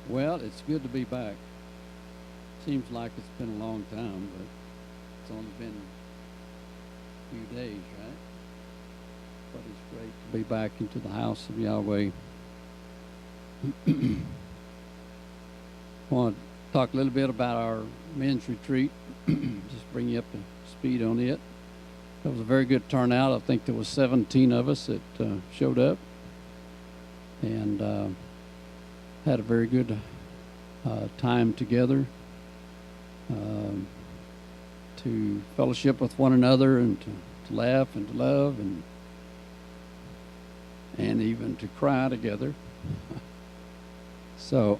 Well, it's good to be back. Seems like it's been a long time, but it's only been a few days, right? But it's great to be back into the house of Yahweh. I want to talk a little bit about our men's retreat. Just bring you up to speed on it. It was a very good turnout. I think there was 17 of us that showed up, and had a very good time together to fellowship with one another and to laugh and to love and even to cry together. So,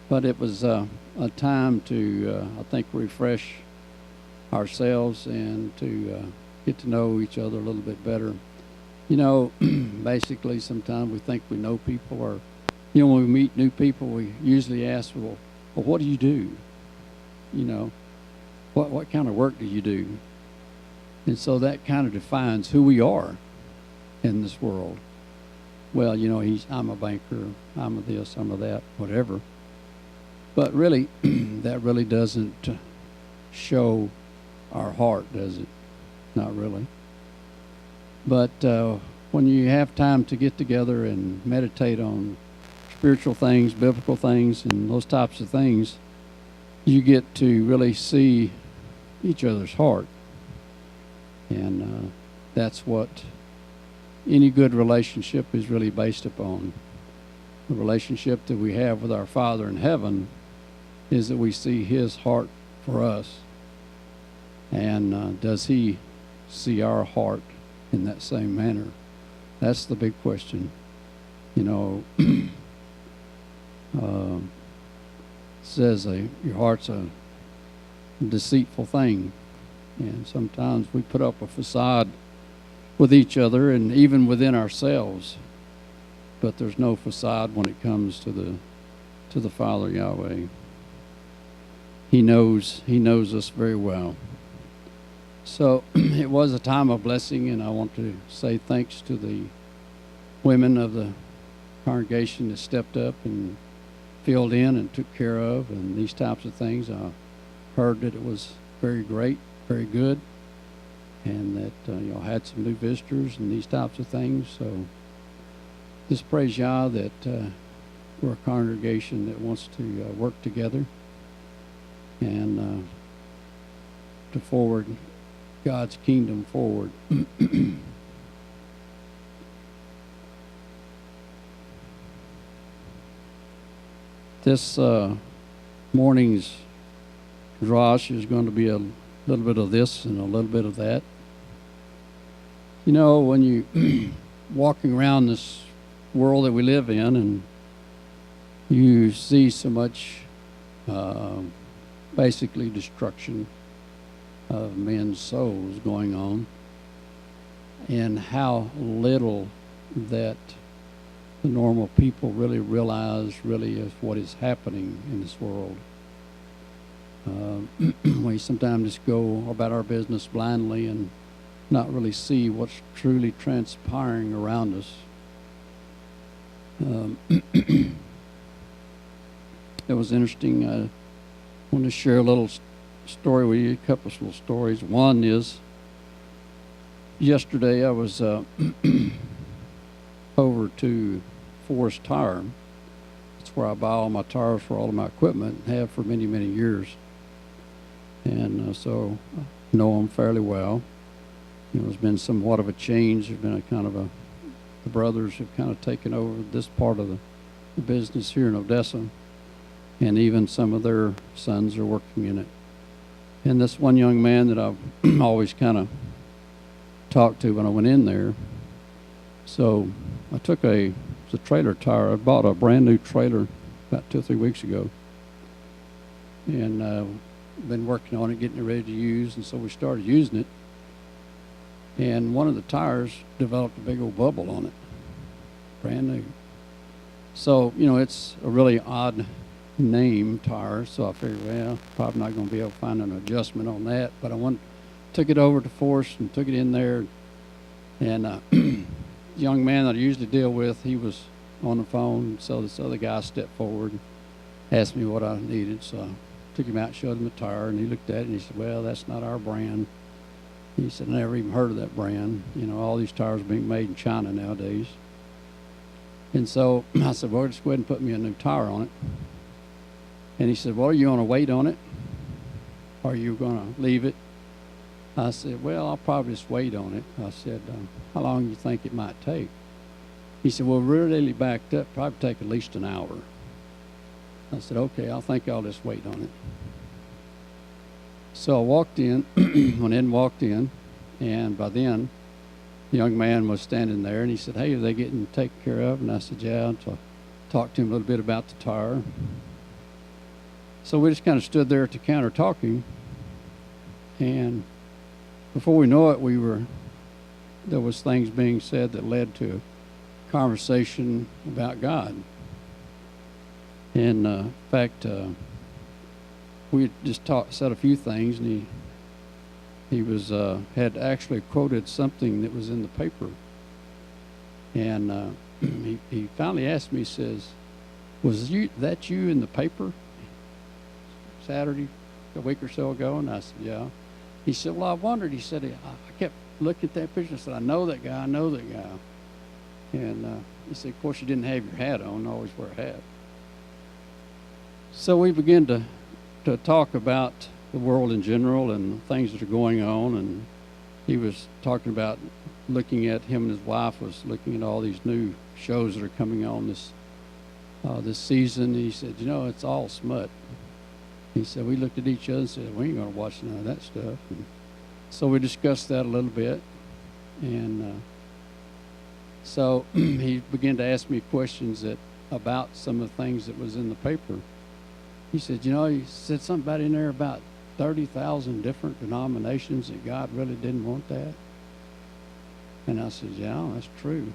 but it was a time to, I think, refresh ourselves and to get to know each other a little bit better. You know, basically sometimes we think we know people, or, you know, when we meet new people, we usually ask, well, what do you do? You know, what kind of work do you do? And so that kind of defines who we are in this world. Well, you know, I'm a banker, I'm a this, I'm a that, whatever. But really, that really doesn't show our heart, does it? Not really. But when you have time to get together and meditate on spiritual things, biblical things, and those types of things, you get to really see each other's heart. And that's what any good relationship is really based upon. The relationship that we have with our Father in heaven is that we see His heart for us. And does He see our heart in that same manner? That's the big question. You know, says your heart's a deceitful thing. And sometimes we put up a facade with each other and even within ourselves. But there's no facade when it comes to the Father Yahweh. He knows us very well. So it was a time of blessing, and I want to say thanks to the women of the congregation that stepped up and filled in and took care of, and these types of things. I heard that it was very great, very good, and that y'all had some new visitors and these types of things. So just praise Yah that we're a congregation that wants to work together and to forward God's kingdom forward. This morning's drash is going to be a little bit of this and a little bit of that. You know, when you walking around this world that we live in, and you see so much basically destruction of men's souls going on, and how little that the normal people really realize really is what is happening in this world. We sometimes just go about our business blindly and not really see what's truly transpiring around us. It was interesting. I want to share a little story with you, a couple of little stories. One is, yesterday I was over to Forest Tire. That's where I buy all my tires for all of my equipment and have for many, many years. And so I know them fairly well. You know, there's been somewhat of a change. There's been a kind of the brothers have kind of taken over this part of the business here in Odessa, and even some of their sons are working in it. And this one young man that I've always kind of talked to when I went in there. So I took a trailer tire. I bought a brand new trailer about 2 or 3 weeks ago, and been working on it, getting it ready to use. And so we started using it, and one of the tires developed a big old bubble on it, brand new. So, you know, it's a really odd name tire, so I figured, well, probably not going to be able to find an adjustment on that. But I took it over to Force and took it in there, and young man that I usually deal with, he was on the phone. So this other guy stepped forward and asked me what I needed. So I took him out, showed him the tire, and he looked at it and he said, well, that's not our brand. He said, I never even heard of that brand. You know, all these tires are being made in China nowadays. And so I said, well, just go ahead and put me a new tire on it. And he said, well, are you going to wait on it? Or are you going to leave it? I said, well, I'll probably just wait on it. I said, how long do you think it might take? He said, well, really backed up, probably take at least an hour. I said, okay, I think I'll just wait on it. So I walked in, went in and walked in, and by then, the young man was standing there, and he said, hey, are they getting taken care of? And I said, yeah. So I talked to him a little bit about the tire. So we just kind of stood there at the counter talking, and before we know it, there was things being said that led to a conversation about God. And in fact, we had just said a few things, and he was had actually quoted something that was in the paper. And he finally asked me, he says, was that you in the paper Saturday, a week or so ago? And I said, yeah. He said, well, I wondered. He said, I kept looking at that picture. I said, I know that guy, I know that guy. And he said, of course, you didn't have your hat on. Always wear a hat. So we began to talk about the world in general and things that are going on. And he was talking about looking at, him and his wife was looking at all these new shows that are coming on this season. He said, you know, it's all smut. He said, we looked at each other and said, we ain't going to watch none of that stuff. And so we discussed that a little bit. And so he began to ask me questions about some of the things that was in the paper. He said, you know, he said something about in there about 30,000 different denominations, that God really didn't want that. And I said, yeah, that's true.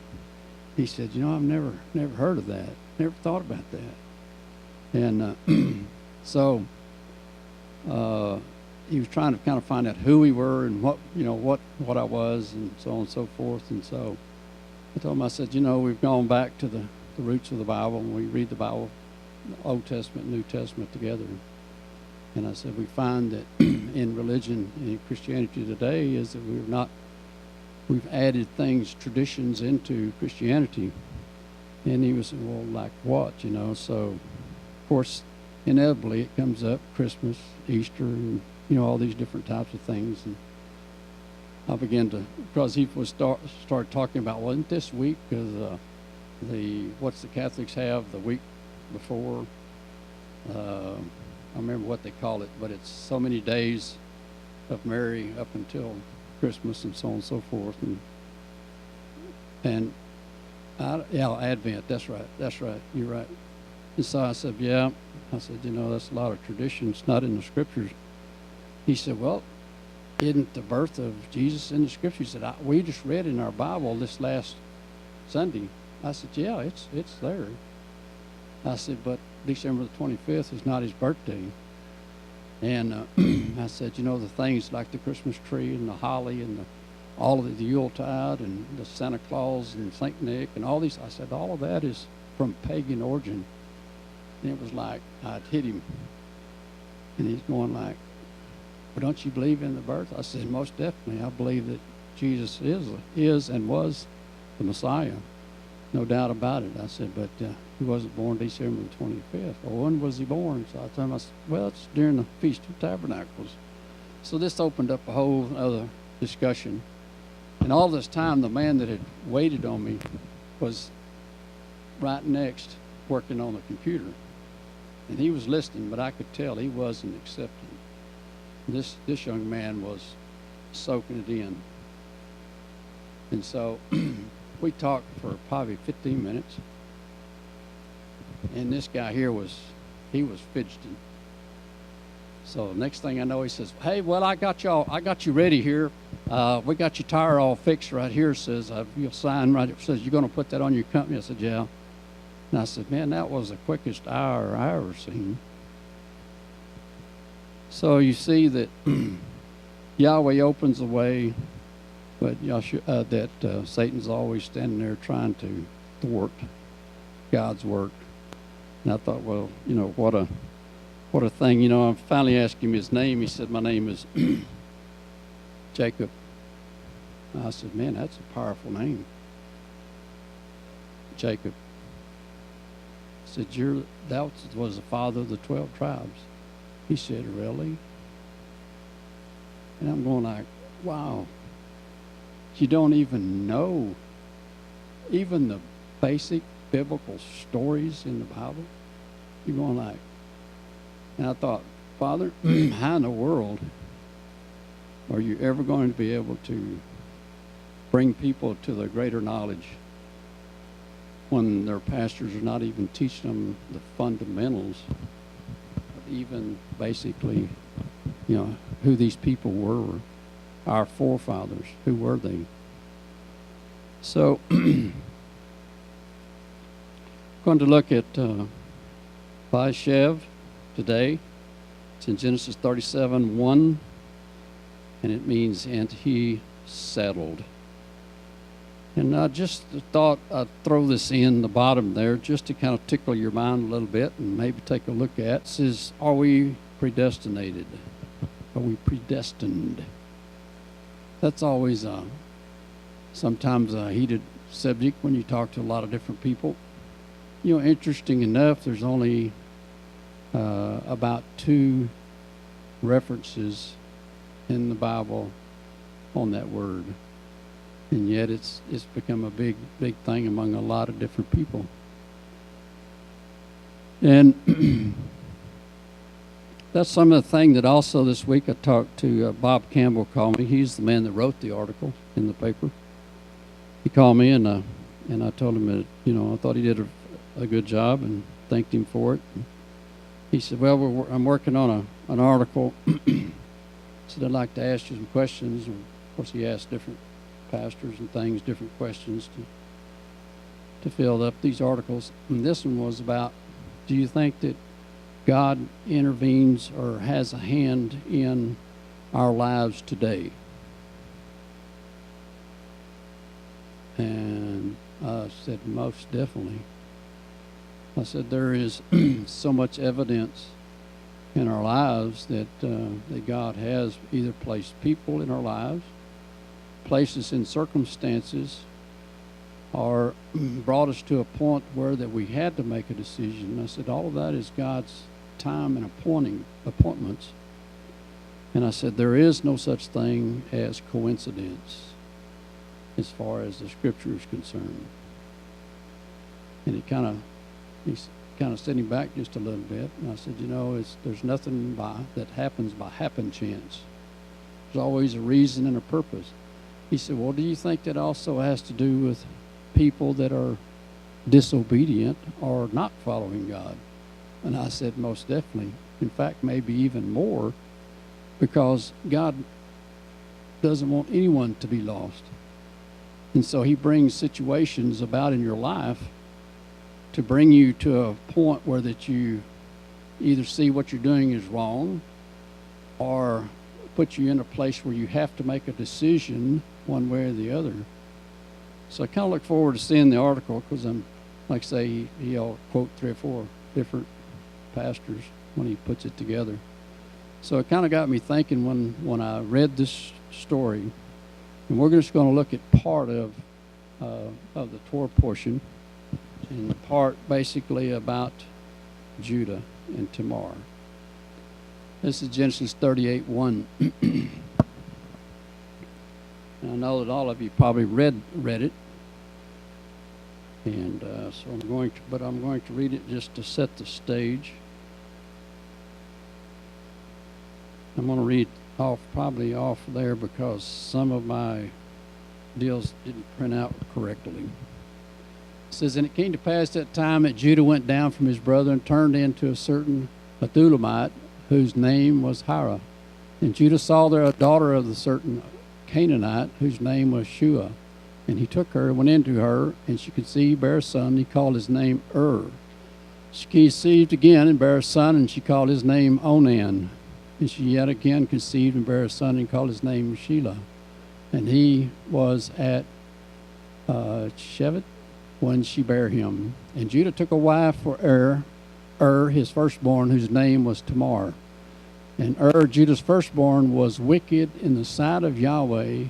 He said, you know, I've never heard of that. Never thought about that. And so he was trying to kind of find out who we were and what I was and so on and so forth. And so I told him, I said, you know, we've gone back to the roots of the Bible, and we read the Bible, Old Testament, New Testament together. And I said, we find that in religion, in Christianity today, is that we've added things, traditions into Christianity. And he was, well, like what, you know? So, of course, inevitably it comes up, Christmas, Easter, and, you know, all these different types of things. And I began to, because he was started talking about, wasn't this week, because what's the Catholics have the week before? I remember what they call it, but it's so many days of Mary up until Christmas and so on and so forth. And Advent, that's right, you're right. And so I said, yeah. I said, you know, that's a lot of traditions, not in the scriptures. He said, well, isn't the birth of Jesus in the scriptures? He said, we just read in our Bible this last Sunday. I said, yeah, it's there. I said, but December the 25th is not his birthday. And I said, you know, the things like the Christmas tree and the holly and all of the Yuletide and the Santa Claus and St. Nick and all these, I said, all of that is from pagan origin. And it was like I'd hit him. And he's going like, well, don't you believe in the birth? I said, most definitely. I believe that Jesus is and was the Messiah. No doubt about it. I said, but he wasn't born December the 25th. Well, when was he born? So I told him, I said, well, it's during the Feast of Tabernacles. So this opened up a whole other discussion. And all this time, the man that had waited on me was right next working on the computer. And he was listening, but I could tell he wasn't accepting. This young man was soaking it in. And so we talked for probably 15 minutes. And this guy here was fidgeting. So next thing I know, he says, hey, well, I got you ready here. We got your tire all fixed right here. Says, you'll sign right here. Says, you're going to put that on your company? I said, yeah. And I said, man, that was the quickest hour I ever seen. So you see that Yahweh opens the way, but Satan's always standing there trying to thwart. God's work. And I thought, well, what a thing. I finally asked him his name. He said, my name is Jacob. I said, man, that's a powerful name. Jacob. I said, that was the father of the 12 tribes. He said, really? And I'm going like, wow. You don't even know even the basic biblical stories in the Bible. You're going like, and I thought, Father, how in the world are you ever going to be able to bring people to the greater knowledge when their pastors are not even teaching them the fundamentals of even basically, who these people were, our forefathers, who were they? So, going to look at Vayeshev today. It's in Genesis 37:1, and it means, and he settled. And I just thought I'd throw this in the bottom there just to kind of tickle your mind a little bit and maybe take a look at. It says, are we predestinated? Are we predestined? That's always sometimes a heated subject when you talk to a lot of different people. Interesting enough, there's only about 2 references in the Bible on that word. And yet it's become a big thing among a lot of different people. And that's some of the thing that also this week I talked to Bob Campbell called me. He's the man that wrote the article in the paper. He called me and I told him that, I thought he did a good job and thanked him for it. And he said, well, I'm working on an article. Said, I'd like to ask you some questions. And of course, he asked different pastors and things, different questions to fill up these articles. And this one was about, do you think that God intervenes or has a hand in our lives today? And I said, most definitely. I said, there is so much evidence in our lives that God has either placed people in our lives, placed us in circumstances, or brought us to a point where that we had to make a decision. I said, all of that is God's time and appointments. And I said, there is no such thing as coincidence as far as the Scripture is concerned. And he's kind of sitting back just a little bit. And I said, there's nothing that happens by happen chance. There's always a reason and a purpose. He said, well, do you think that also has to do with people that are disobedient or not following God? And I said, most definitely. In fact, maybe even more, because God doesn't want anyone to be lost. And so he brings situations about in your life to bring you to a point where that you either see what you're doing is wrong or put you in a place where you have to make a decision one way or the other. So I kind of look forward to seeing the article because I'm, like I say, he'll quote 3 or 4 different pastors when he puts it together. So it kind of got me thinking when I read this story, and we're just going to look at part of the Torah portion, and the part basically about Judah and Tamar. This is Genesis 38:1. And I know that all of you probably read it, and so I'm going to read it just to set the stage. I'm going to read probably off there because some of my deals didn't print out correctly. It says, and it came to pass that time that Judah went down from his brother and turned into a certain Adullamite, whose name was Hira. And Judah saw there a daughter of the certain Canaanite, whose name was Shua. And he took her, went into her, and she conceived, bare a son. He called his name She conceived again and bare a son, and she called his name Onan. And she yet again conceived and bare a son, and called his name Shelah. And he was at Shevet, when she bare him. And Judah took a wife for his firstborn, whose name was Tamar. And Judah's firstborn, was wicked in the sight of Yahweh,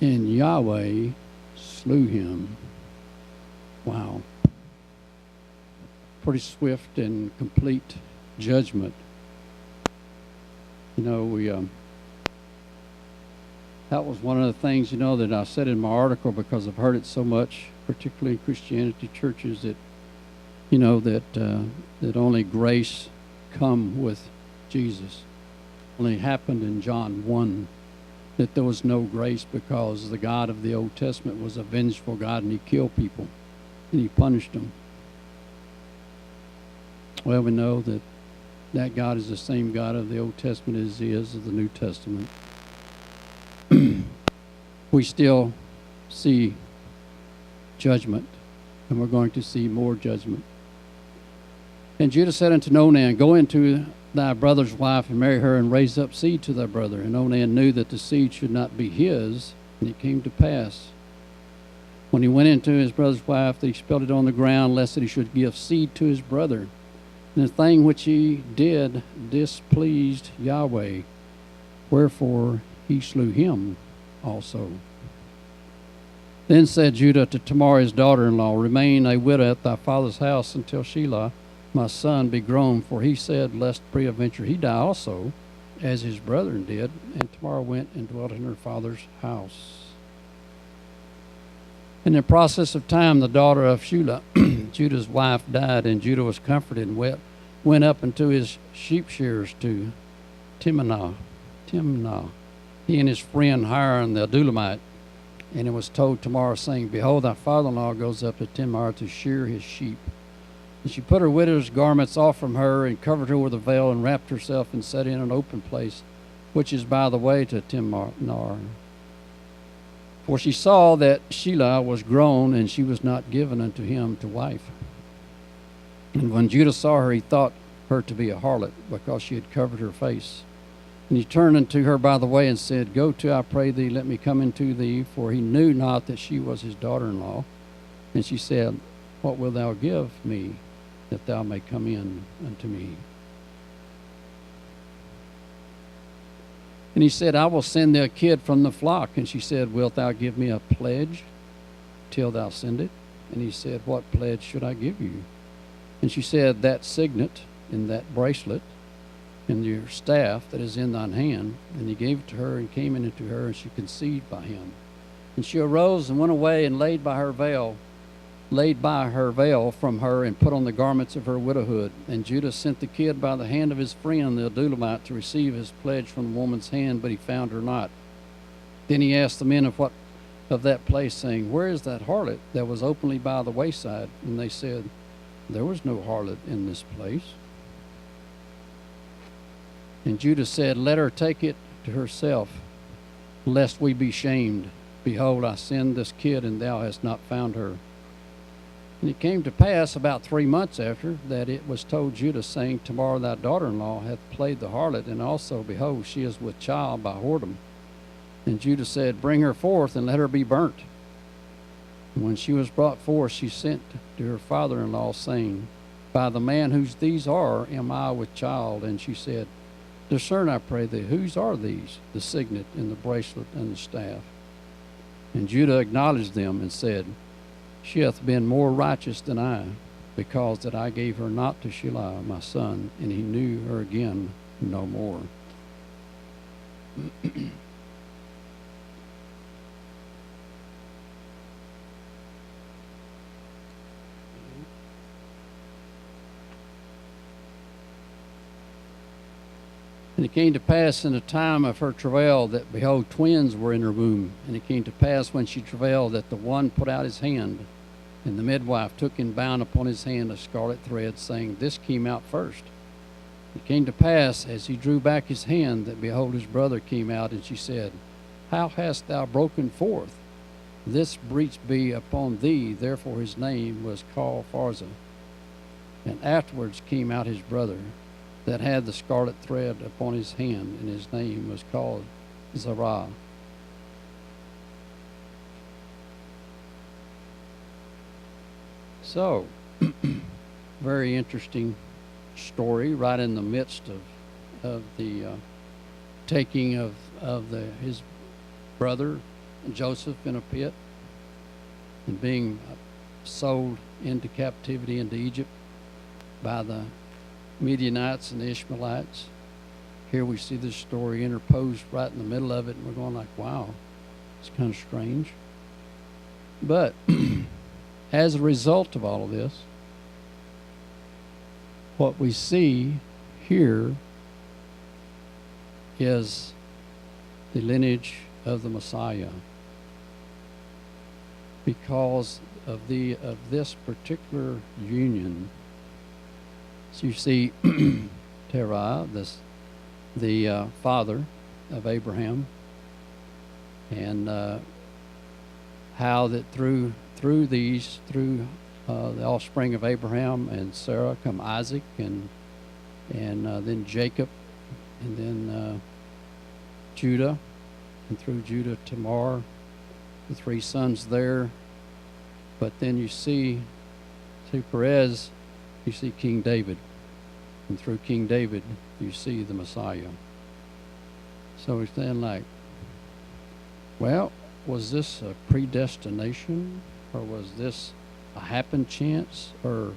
and Yahweh slew him. Wow. Pretty swift and complete judgment. You know, that was one of the things, that I said in my article, because I've heard it so much, particularly in Christianity churches, that, that only grace come with Jesus. Only happened in John 1, that there was no grace because the God of the Old Testament was a vengeful God, and he killed people, and he punished them. Well, we know that God is the same God of the Old Testament as he is of the New Testament. We still see judgment, and we're going to see more judgment. And Judah said unto Onan, Go into thy brother's wife, and marry her, and raise up seed to thy brother. And Onan knew that the seed should not be his, and it came to pass, when he went into his brother's wife, that he spilled it on the ground, lest that he should give seed to his brother. And the thing which he did displeased Yahweh, wherefore he slew him also. Then said Judah to Tamar his daughter-in-law, Remain a widow at thy father's house until Shelah my son be grown, for he said, lest peradventure he die also, as his brethren did. And Tamar went and dwelt in her father's house. In the process of time, the daughter of Shelah, Judah's wife, died, and Judah was comforted and went up into his sheep shearers to Timnah, he and his friend Hiram the Adulamite. And it was told Tamar, saying, Behold, thy father-in-law goes up to Timnah to shear his sheep. And she put her widow's garments off from her, and covered her with a veil, and wrapped herself, and sat in an open place, which is by the way to Timnah. For she saw that Shelah was grown, and she was not given unto him to wife. And when Judah saw her, he thought her to be a harlot, because she had covered her face. And he turned unto her by the way, and said, Go to, I pray thee, let me come into thee. For he knew not that she was his daughter-in-law. And she said, What wilt thou give me, that thou may come in unto me? And he said, I will send thee a kid from the flock. And she said, Wilt thou give me a pledge till thou send it? And he said, What pledge should I give you? And she said, That signet in that bracelet, and your staff that is in thine hand. And he gave it to her, and came in unto her, and she conceived by him. And she arose and went away, and laid by her veil from her, and put on the garments of her widowhood. And Judah sent the kid by the hand of his friend the Adulamite to receive his pledge from the woman's hand, but he found her not. Then he asked the men of that place, saying, Where is that harlot that was openly by the wayside? And they said, There was no harlot in this place. And Judah said, Let her take it to herself, lest we be shamed. Behold, I send this kid, and thou hast not found her. And it came to pass about 3 months after that it was told Judah, saying, Tamar thy daughter-in-law hath played the harlot, and also, behold, she is with child by whoredom. And Judah said, Bring her forth, and let her be burnt. And when she was brought forth, she sent to her father-in-law, saying, By the man whose these are, am I with child? And she said, Discern, I pray thee, whose are these, the signet and the bracelet and the staff? And Judah acknowledged them, and said, She hath been more righteous than I, because that I gave her not to Shelah my son, and he knew her again no more. And it came to pass in the time of her travail that, behold, twins were in her womb. And it came to pass when she travailed that the one put out his hand, and the midwife took and bound upon his hand a scarlet thread, saying, This came out first. It came to pass, as he drew back his hand, that, behold, his brother came out, and she said, How hast thou broken forth? This breach be upon thee. Therefore his name was called Pharza. And afterwards came out his brother, that had the scarlet thread upon his hand, and his name was called Zerah. So, very interesting story right in the midst of the taking of his brother Joseph in a pit and being sold into captivity into Egypt by the Midianites and the Ishmaelites. Here we see this story interposed right in the middle of it, and we're going like, wow, it's kind of strange. But as a result of all of this, what we see here is the lineage of the Messiah, because of this particular union. So you see Terah, the father of Abraham, and how that through the offspring of Abraham and Sarah come Isaac and then Jacob, and then Judah, and through Judah Tamar, the three sons there. But then you see through Perez, you see King David, and through King David you see the Messiah. So we're saying like, well, was this a predestination, or was this a happen chance, or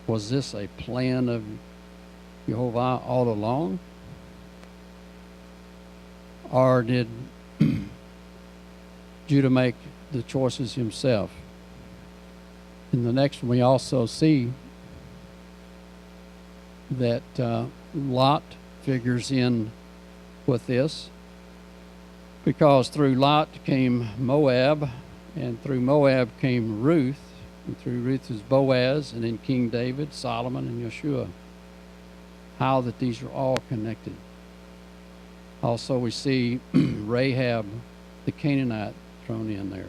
was this a plan of Jehovah all along? Or did Judah make the choices himself? In the next one, we also see that Lot figures in with this, because through Lot came Moab, and through Moab came Ruth, and through Ruth is Boaz, and then King David, Solomon, and Yeshua. How that these are all connected. Also, we see Rahab, the Canaanite, thrown in there.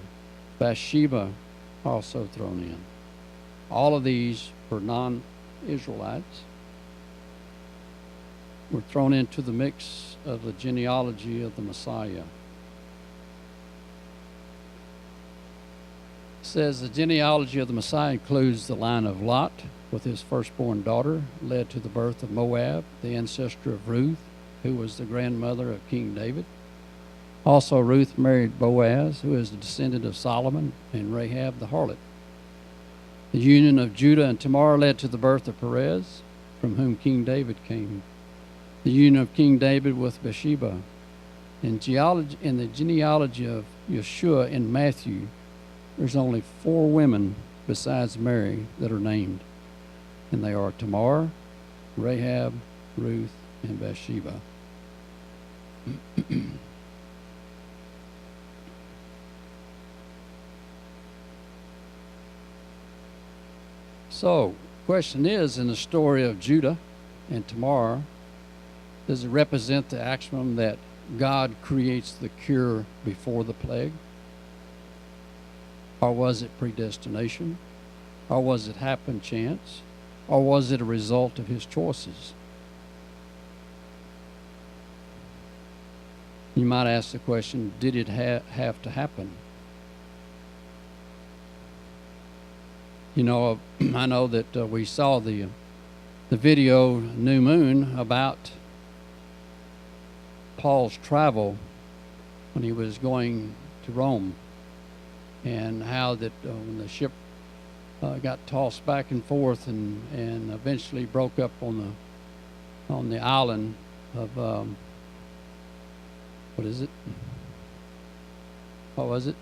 Bathsheba also thrown in. All of these were non-Israelites, were thrown into the mix of the genealogy of the Messiah. It says the genealogy of the Messiah includes the line of Lot with his firstborn daughter, led to the birth of Moab, the ancestor of Ruth, who was the grandmother of King David. Also, Ruth married Boaz, who is the descendant of Solomon, and Rahab the harlot. The union of Judah and Tamar led to the birth of Perez, from whom King David came. The union of King David with Bathsheba. In the genealogy of Yeshua in Matthew, there's only 4 women besides Mary that are named, and they are Tamar, Rahab, Ruth, and Bathsheba. So, question is, in the story of Judah and Tamar, does it represent the axiom that God creates the cure before the plague? Or was it predestination? Or was it happen chance? Or was it a result of his choices? You might ask the question, did it have to happen? You know, I know that we saw the video New Moon about Paul's travel when he was going to Rome, and how that when the ship got tossed back and forth and eventually broke up on the island of what is it? What was it?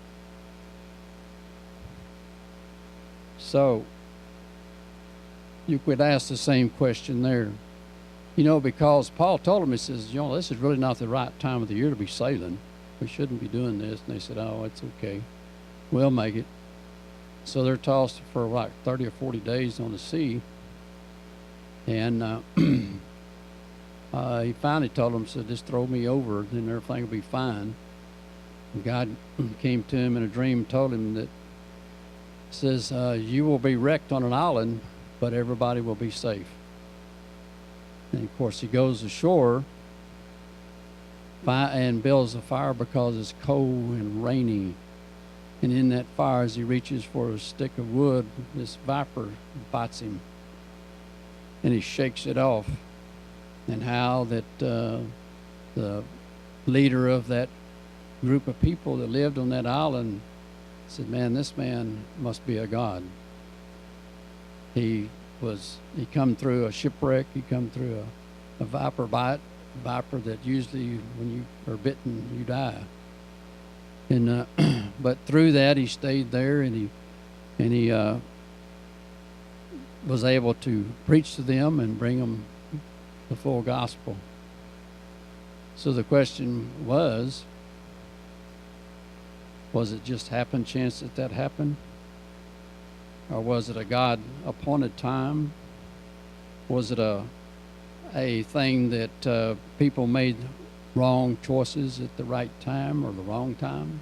So you could ask the same question there. You know, because Paul told them, he says, you know, this is really not the right time of the year to be sailing. We shouldn't be doing this. And they said, oh, it's okay. We'll make it. So they're tossed for like 30 or 40 days on the sea. And he finally told them, said, just throw me over, then everything will be fine. And God came to him in a dream and told him that, says, you will be wrecked on an island, but everybody will be safe. And of course, he goes ashore and builds a fire because it's cold and rainy. And in that fire, as he reaches for a stick of wood, this viper bites him. And he shakes it off. And how that the leader of that group of people that lived on that island said, man, this man must be a god. He come through a shipwreck. He come through a viper bite, viper that usually when you are bitten, you die. And but through that, he stayed there, and he was able to preach to them and bring them the full gospel. So the question was it just happen chance that happened? Or was it a God appointed time? Was it a thing that people made wrong choices at the right time or the wrong time?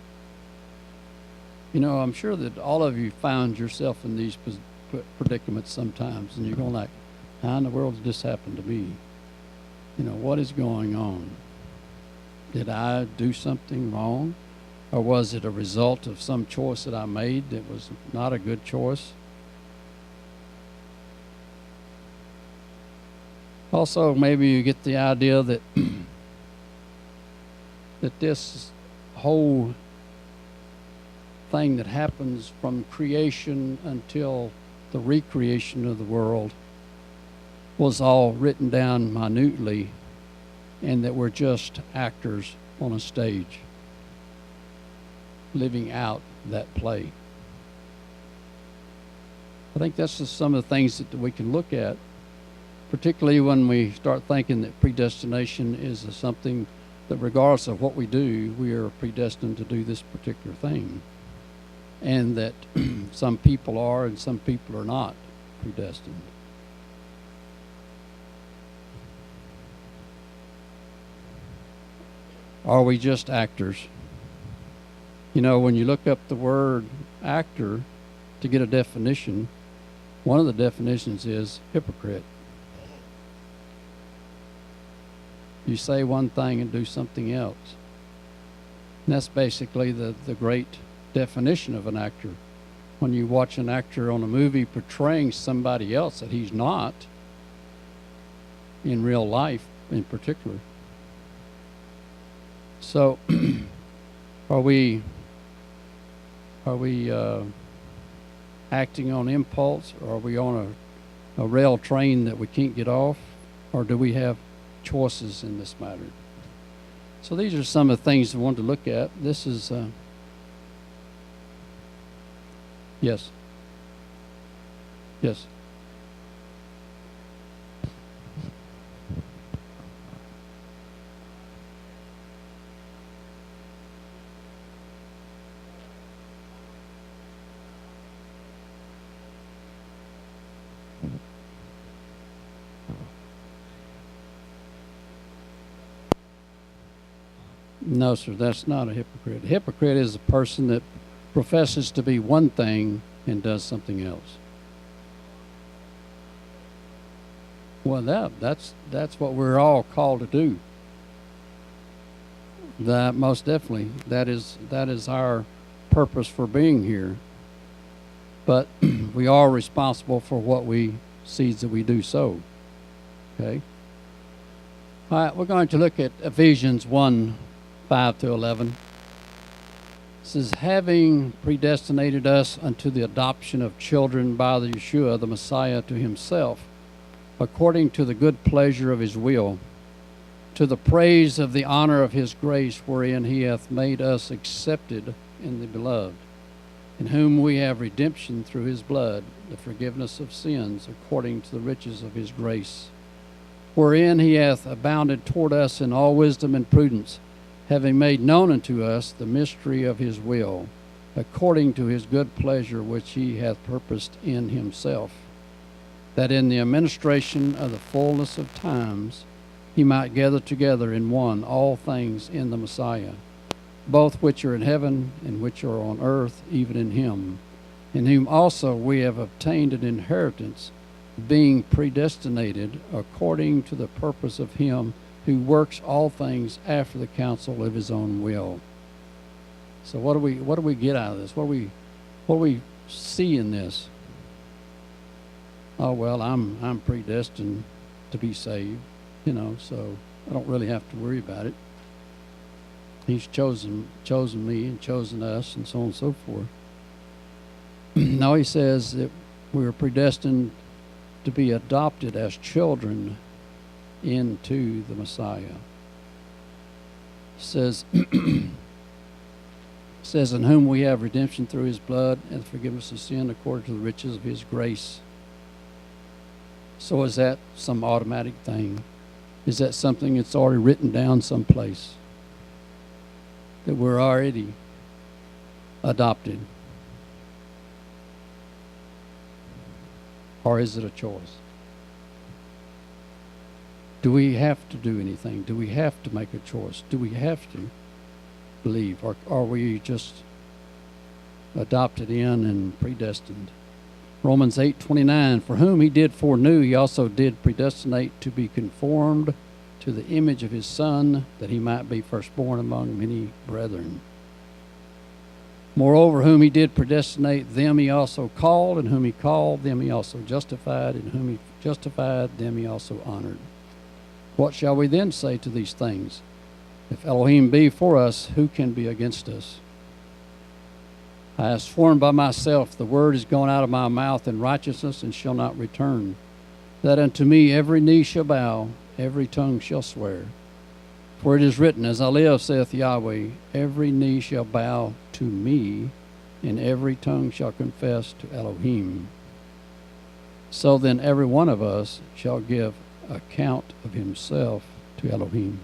You know, I'm sure that all of you found yourself in these predicaments sometimes, and you're going like, how in the world did this happen to me? You know, what is going on? Did I do something wrong? Or was it a result of some choice that I made that was not a good choice? Also, maybe you get the idea that that this whole thing that happens from creation until the recreation of the world was all written down minutely, and that we're just actors on a stage living out that play. I think that's just some of the things that we can look at, particularly when we start thinking that predestination is something that regardless of what we do, we are predestined to do this particular thing. And that some people are and some people are not predestined. Are we just actors? You know, when you look up the word actor to get a definition, one of the definitions is hypocrite. You say one thing and do something else. And that's basically the great definition of an actor. When you watch an actor on a movie portraying somebody else that he's not, in real life in particular. So, are we acting on impulse, or are we on a rail train that we can't get off, or do we have choices in this matter? So these are some of the things I wanted to look at. This is yes. No, sir, that's not a hypocrite. A hypocrite is a person that professes to be one thing and does something else. Well, that's what we're all called to do. That most definitely, that is our purpose for being here. But we are responsible for what seeds that we do sow. Okay. All right, we're going to look at Ephesians 1:5-11. It says, having predestinated us unto the adoption of children by the Yeshua, the Messiah, to himself, according to the good pleasure of his will, to the praise of the honor of his grace, wherein he hath made us accepted in the beloved, in whom we have redemption through his blood, the forgiveness of sins, according to the riches of his grace, wherein he hath abounded toward us in all wisdom and prudence, having made known unto us the mystery of his will, according to his good pleasure which he hath purposed in himself, that in the administration of the fullness of times he might gather together in one all things in the Messiah, both which are in heaven and which are on earth, even in him, in whom also we have obtained an inheritance, being predestinated according to the purpose of him who works all things after the counsel of his own will. So what do we get out of this? What do we see in this? Oh well, I'm predestined to be saved, so I don't really have to worry about it. He's chosen me and chosen us, and so on and so forth. No, he says that we are predestined to be adopted as children into the Messiah. Says in whom we have redemption through his blood and forgiveness of sin according to the riches of his grace. So is that some automatic thing? Is that something that's already written down someplace? That we're already adopted? Or is it a choice? Do we have to do anything? Do we have to make a choice? Do we have to believe? Or are we just adopted in and predestined? Romans 8:29, for whom he did foreknew, he also did predestinate to be conformed to the image of his Son, that he might be firstborn among many brethren. Moreover, whom he did predestinate, them he also called, and whom he called, them he also justified, and whom he justified, them he also honored. What shall we then say to these things? If Elohim be for us, who can be against us? I have sworn by myself, the word is gone out of my mouth in righteousness and shall not return, that unto me every knee shall bow, every tongue shall swear. For it is written, as I live, saith Yahweh, every knee shall bow to me, and every tongue shall confess to Elohim. So then every one of us shall give account of himself to Elohim.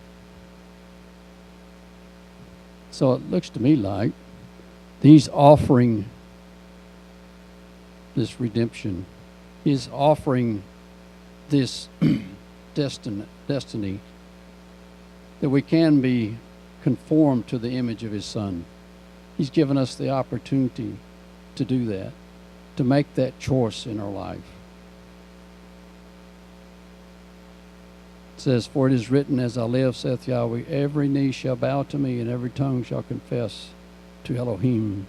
So it looks to me like he's offering this redemption. He's offering this destiny that we can be conformed to the image of his Son. He's given us the opportunity to do that, to make that choice in our life. It says, for it is written, as I live, saith Yahweh, every knee shall bow to me, and every tongue shall confess to Elohim.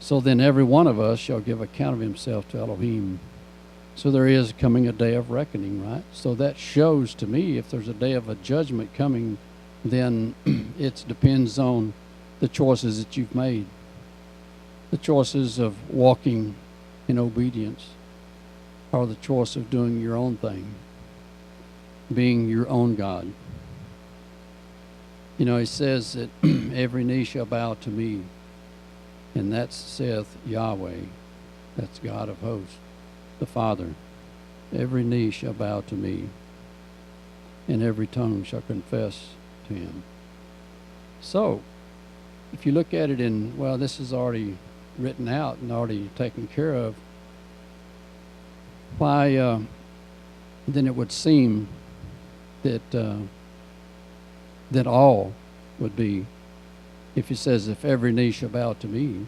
So then every one of us shall give account of himself to Elohim. So there is coming a day of reckoning, right? So that shows to me if there's a day of a judgment coming, then it depends on the choices that you've made. The choices of walking in obedience, or the choice of doing your own thing, being your own God. He says that every knee shall bow to me, and that saith Yahweh, that's God of hosts, the Father. Every knee shall bow to me, and every tongue shall confess to him. So, if you look at it this is already written out and already taken care of, why then it would seem that all would be, if it says, if every knee shall bow to me,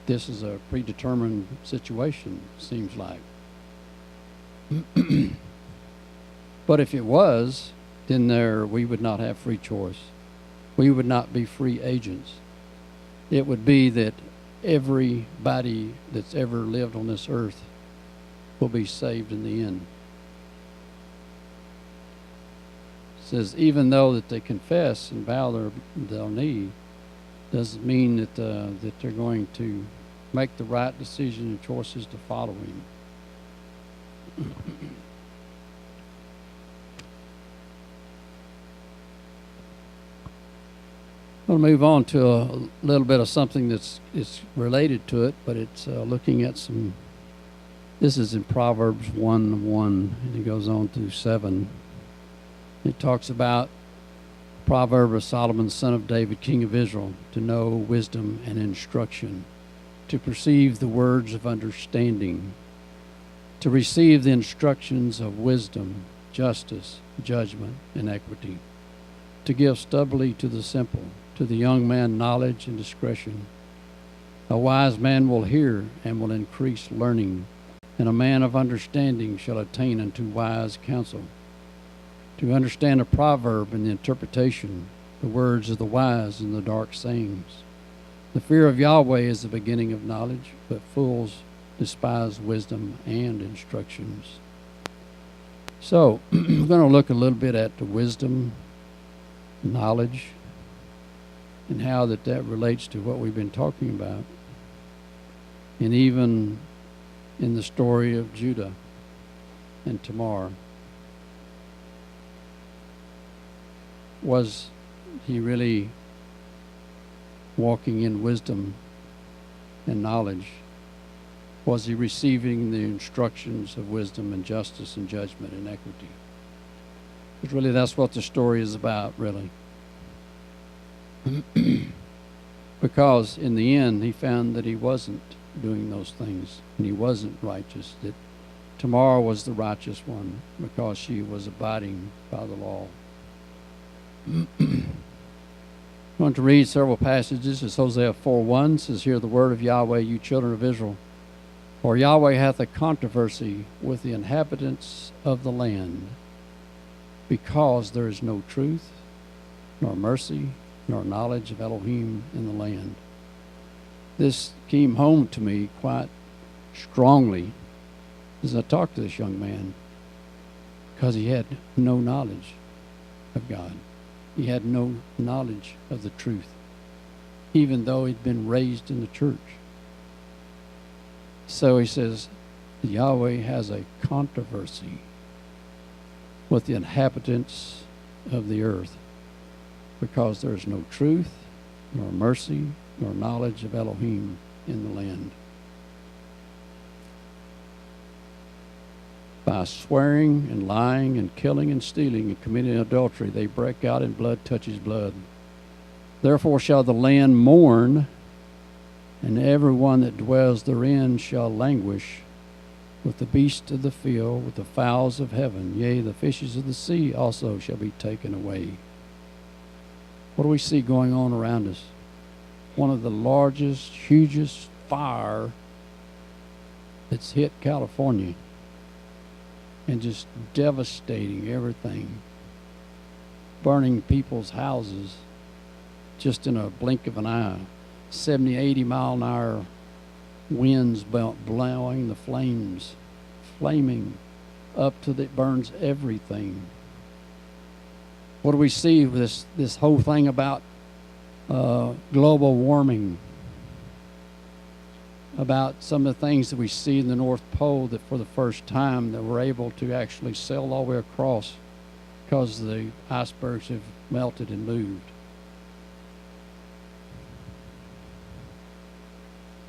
this is a predetermined situation, seems like. But if it was, then we would not have free choice. We would not be free agents. It would be that everybody that's ever lived on this earth will be saved in the end. It says, even though that they confess and bow their knee, doesn't mean that they're going to make the right decision and choices to follow him. I'm going to move on to a little bit of something that's related to it, but it's looking at some. This is in Proverbs 1:1, and it goes on through 7. It talks about proverb of Solomon, son of David, king of Israel, to know wisdom and instruction, to perceive the words of understanding, to receive the instructions of wisdom, justice, judgment, and equity, to give stubbornly to the simple, to the young man knowledge and discretion. A wise man will hear and will increase learning, and a man of understanding shall attain unto wise counsel. To understand a proverb and the interpretation, the words of the wise and the dark sayings. The fear of Yahweh is the beginning of knowledge, but fools despise wisdom and instructions. So, we're going to look a little bit at the wisdom, knowledge, and how that relates to what we've been talking about. And even in the story of Judah and Tamar. Was he really walking in wisdom and knowledge? Was he receiving the instructions of wisdom and justice and judgment and equity? Because really that's what the story is about, really. Because in the end he found that he wasn't doing those things and he wasn't righteous, that Tamar was the righteous one because she was abiding by the law. I'm going to read several passages. It's Hosea 4:1 says, "Hear the word of Yahweh, you children of Israel. For Yahweh hath a controversy with the inhabitants of the land, because there is no truth, nor mercy, nor knowledge of Elohim in the land." This came home to me quite strongly as I talked to this young man, because he had no knowledge of God. He had no knowledge of the truth, even though he'd been raised in the church. So he says, Yahweh has a controversy with the inhabitants of the earth, because there is no truth, nor mercy, nor knowledge of Elohim in the land. By swearing and lying and killing and stealing and committing adultery, they break out and blood touches blood. Therefore shall the land mourn, and every one that dwells therein shall languish, with the beasts of the field, with the fowls of heaven, yea, the fishes of the sea also shall be taken away. What do we see going on around us? One of the largest, hugest fire that's hit California, and just devastating everything, burning people's houses just in a blink of an eye. 70, 80 mile an hour winds blowing the flames, flaming up till it burns everything. What do we see with this whole thing about global warming? About some of the things that we see in the North Pole, that for the first time that we're able to actually sail all the way across because the icebergs have melted and moved.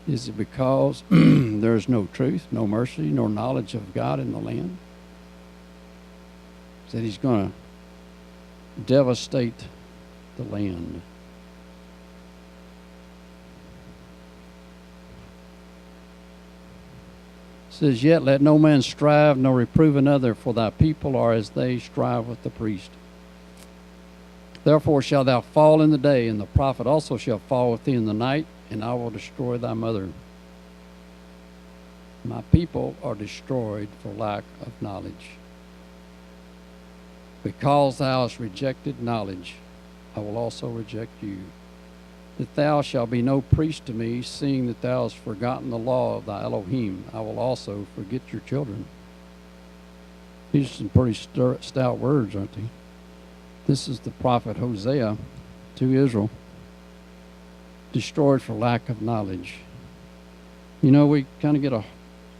Is it because there's no truth, no mercy, nor knowledge of God in the land? That he's going to devastate the land. Says, yet let no man strive nor reprove another, for thy people are as they strive with the priest. Therefore shalt thou fall in the day, and the prophet also shall fall with thee in the night, and I will destroy thy mother. My people are destroyed for lack of knowledge. Because thou hast rejected knowledge, I will also reject you. That thou shalt be no priest to me, seeing that thou hast forgotten the law of thy Elohim, I will also forget your children. These are some pretty stout words, aren't they? This is the prophet Hosea to Israel. Destroyed for lack of knowledge. You know, we kind of get a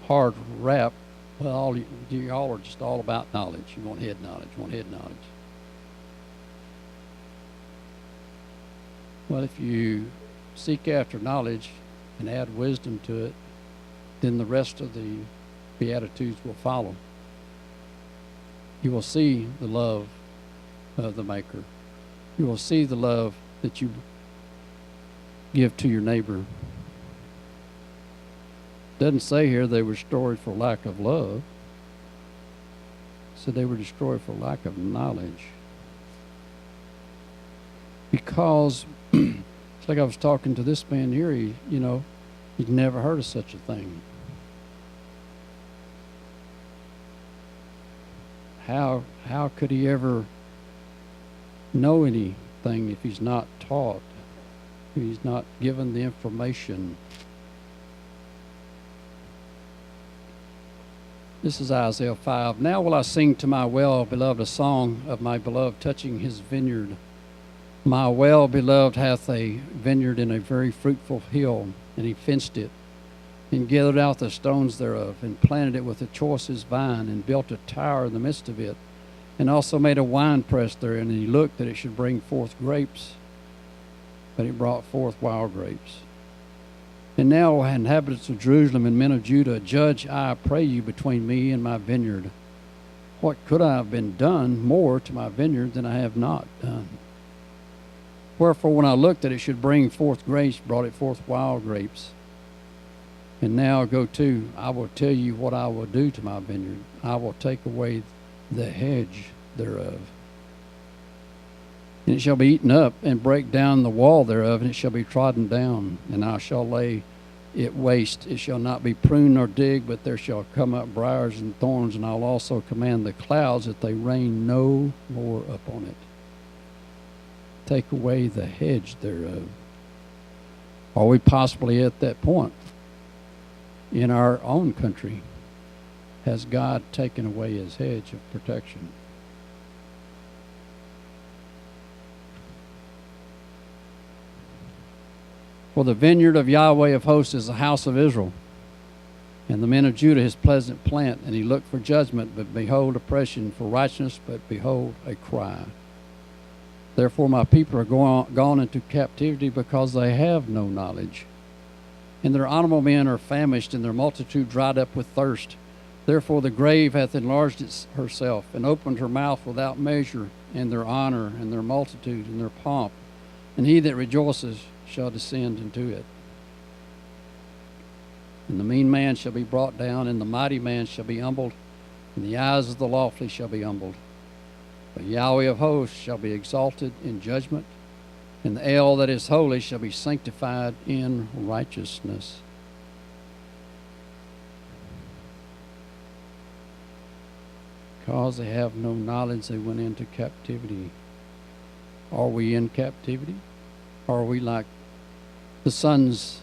hard rap. Well, y'all are just all about knowledge. You want head knowledge, you want head knowledge. Well, if you seek after knowledge and add wisdom to it, then the rest of the Beatitudes will follow. You will see the love of the Maker. You will see the love that you give to your neighbor. It doesn't say here they were destroyed for lack of love. It said they were destroyed for lack of knowledge. Because it's like I was talking to this man here, he'd never heard of such a thing. How could he ever know any thing if he's not taught, if he's not given the information. This is Isaiah 5. Now will I sing to my well-beloved a song of my beloved touching his vineyard. My well-beloved hath a vineyard in a very fruitful hill, and he fenced it, and gathered out the stones thereof, and planted it with the choicest vine, and built a tower in the midst of it, and also made a winepress therein, and he looked that it should bring forth grapes, but it brought forth wild grapes. And now, inhabitants of Jerusalem and men of Judah, judge, I pray you, between me and my vineyard. What could I have been done more to my vineyard than I have not done? Wherefore, when I looked that it should bring forth grapes, brought it forth wild grapes. And now go to, I will tell you what I will do to my vineyard. I will take away the hedge thereof. And it shall be eaten up, and break down the wall thereof, and it shall be trodden down, and I shall lay it waste. It shall not be pruned nor digged, but there shall come up briars and thorns, and I'll also command the clouds that they rain no more upon it. Take away the hedge thereof. Are we possibly at that point in our own country? Has God taken away his hedge of protection? For the vineyard of Yahweh of hosts is the house of Israel, and the men of Judah his pleasant plant. And he looked for judgment, but behold oppression, for righteousness, but behold a cry. Therefore my people are gone into captivity, because they have no knowledge. And their honorable men are famished, and their multitude dried up with thirst. Therefore the grave hath enlarged herself, and opened her mouth without measure, and their honor, and their multitude, and their pomp. And he that rejoices shall descend into it. And the mean man shall be brought down, and the mighty man shall be humbled, and the eyes of the lofty shall be humbled. But Yahweh of hosts shall be exalted in judgment, and the El that is holy shall be sanctified in righteousness. Because they have no knowledge, they went into captivity. Are we in captivity? Or are we like the sons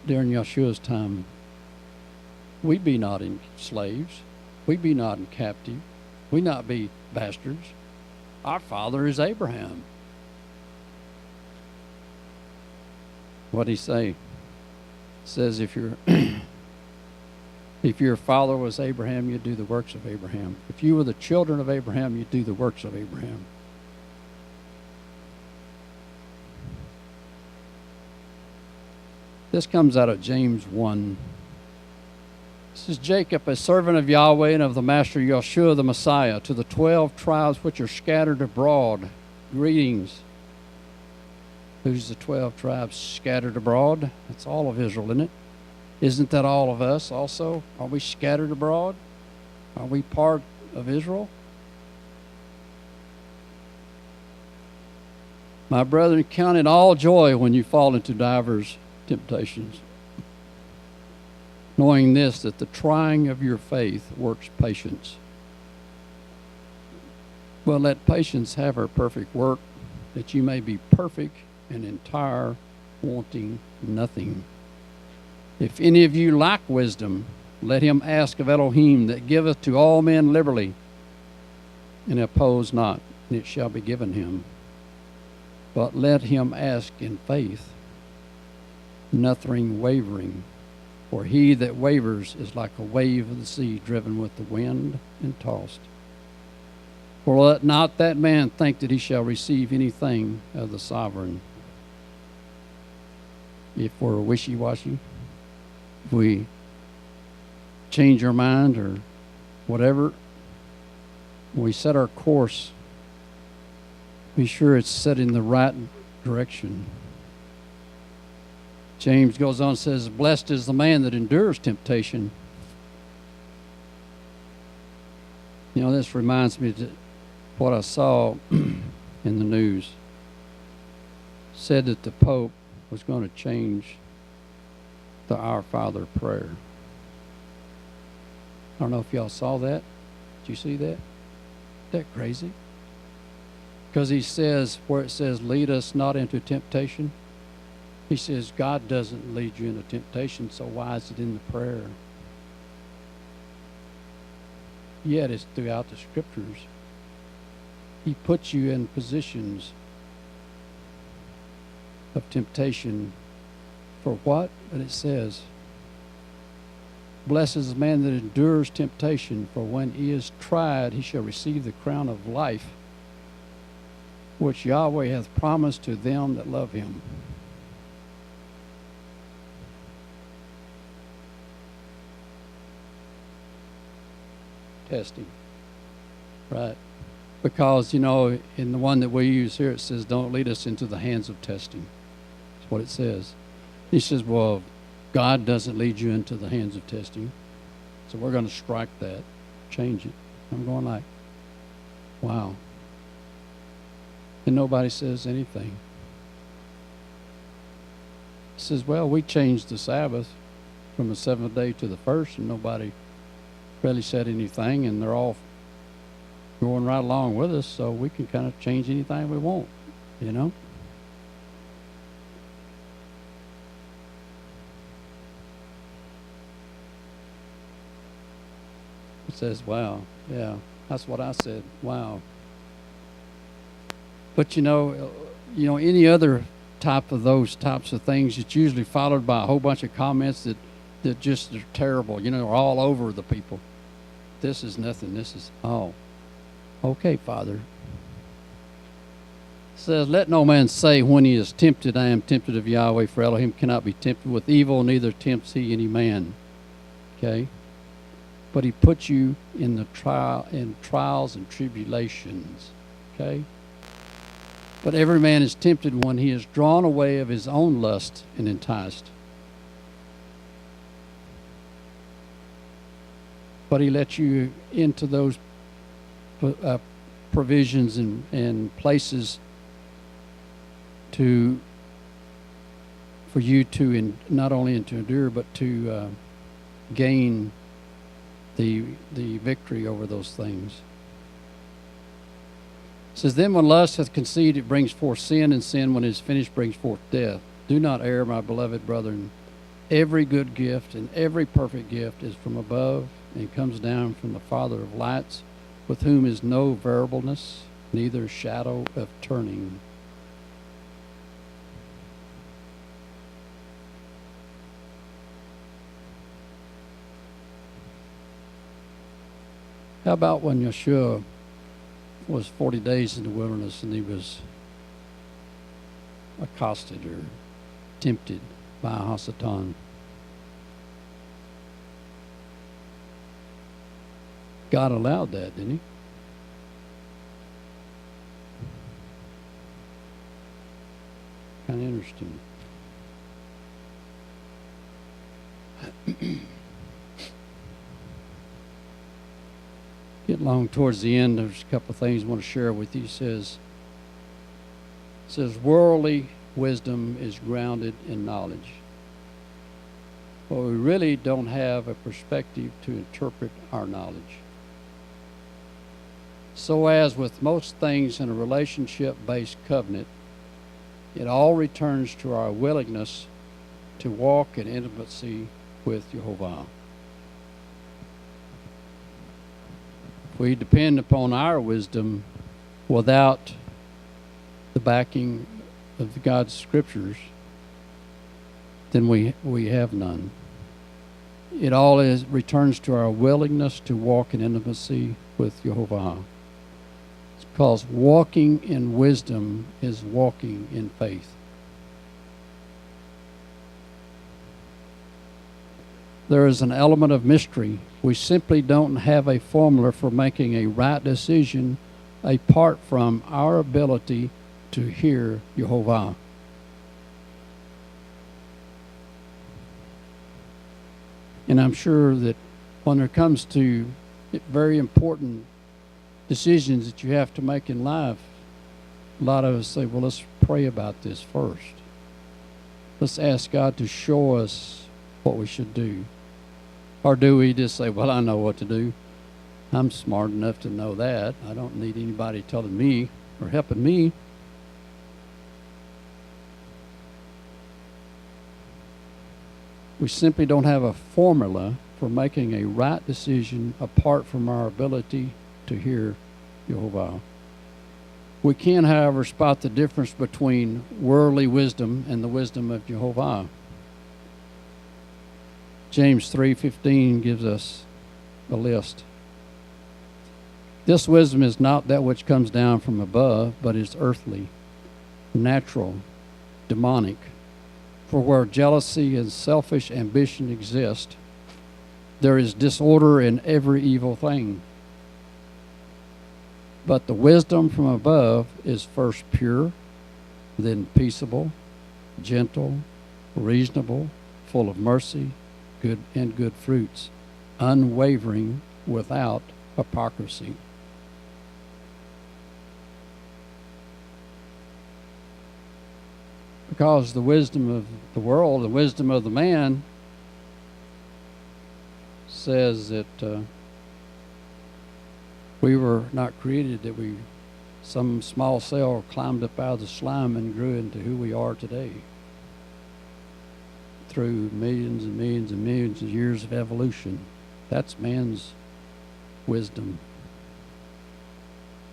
during Yeshua's time? We be not in slaves. We be not in captive. We not be bastards. Our father is Abraham. What'd he say? It says if your father was Abraham, you'd do the works of Abraham. If you were the children of Abraham, you'd do the works of Abraham. This comes out of James 1. This is Jacob, a servant of Yahweh and of the Master Yeshua the Messiah, to the 12 tribes which are scattered abroad. Greetings. Who's the 12 tribes scattered abroad? That's all of Israel, isn't it? Isn't that all of us also? Are we scattered abroad? Are we part of Israel? My brethren, count it all joy when you fall into divers temptations, knowing this, that the trying of your faith works patience. Well, let patience have her perfect work, that you may be perfect and entire, wanting nothing. If any of you lack wisdom, let him ask of Elohim, that giveth to all men liberally, and oppose not, and it shall be given him. But let him ask in faith, nothing wavering. For he that wavers is like a wave of the sea, driven with the wind and tossed. For let not that man think that he shall receive anything of the sovereign. If we're wishy-washy, if we change our mind or whatever, when we set our course, be sure it's set in the right direction. James goes on and says, blessed is the man that endures temptation. You know, this reminds me of what I saw in the news. Said that the Pope was going to change the Our Father prayer. I don't know if y'all saw that. Did you see that? Isn't that crazy? Because he says, where it says, lead us not into temptation, he says, God doesn't lead you into temptation, so why is it in the prayer? Yet it's throughout the scriptures. He puts you in positions of temptation for what? But it says, blessed is the man that endures temptation, for when he is tried, he shall receive the crown of life, which Yahweh hath promised to them that love him. Testing. Right. Because, in the one that we use here, it says, don't lead us into the hands of testing. That's what it says. He says, well, God doesn't lead you into the hands of testing. So we're going to strike that, change it. I'm going like, wow. And nobody says anything. He says, well, we changed the Sabbath from the seventh day to the first, and nobody really said anything, and they're all going right along with us, so we can kind of change anything we want, It says, wow, yeah, that's what I said, wow. But any other type of those types of things, it's usually followed by a whole bunch of comments that just are terrible, are all over the people. This is nothing, this is, okay, Father. It says, let no man say when he is tempted, I am tempted of Yahweh, for Elohim cannot be tempted with evil, neither tempts he any man. Okay? But he puts you in trials and tribulations. Okay? But every man is tempted when he is drawn away of his own lust and enticed. But he lets you into those provisions and places for you to not only to endure, but to gain the victory over those things. It says, then when lust hath conceived, it brings forth sin, and sin, when it is finished, brings forth death. Do not err, my beloved brethren. Every good gift and every perfect gift is from above, and comes down from the Father of lights, with whom is no variableness, neither shadow of turning. How about when Yeshua was 40 days in the wilderness and he was accosted or tempted by Hasatan? God allowed that, didn't he? Kind of interesting. Getting along towards the end, there's a couple of things I want to share with you. It says worldly wisdom is grounded in knowledge. But we really don't have a perspective to interpret our knowledge. So as with most things in a relationship-based covenant, it all returns to our willingness to walk in intimacy with Jehovah. If we depend upon our wisdom without the backing of God's scriptures, then we have none. It all returns to our willingness to walk in intimacy with Jehovah. It's because walking in wisdom is walking in faith. There is an element of mystery. We simply don't have a formula for making a right decision apart from our ability to hear Jehovah. And I'm sure that when it comes to very important decisions that you have to make in life, a lot of us say, well, let's pray about this first. Let's ask God to show us what we should do. Or do we just say, well, I know what to do. I'm smart enough to know that. I don't need anybody telling me. or helping me. We simply don't have a formula for making a right decision apart from our ability to hear Jehovah. We can, however, spot the difference between worldly wisdom and the wisdom of Jehovah. James 3:15 gives us a list. This wisdom is not that which comes down from above, but is earthly, natural, demonic. For where jealousy and selfish ambition exist, there is disorder in every evil thing. But the wisdom from above is first pure, then peaceable, gentle, reasonable, full of mercy, good fruits, unwavering, without hypocrisy. Because the wisdom of the world, the wisdom of the man, says that we were not created that some small cell climbed up out of the slime and grew into who we are today through millions and millions and millions of years of evolution. That's man's wisdom.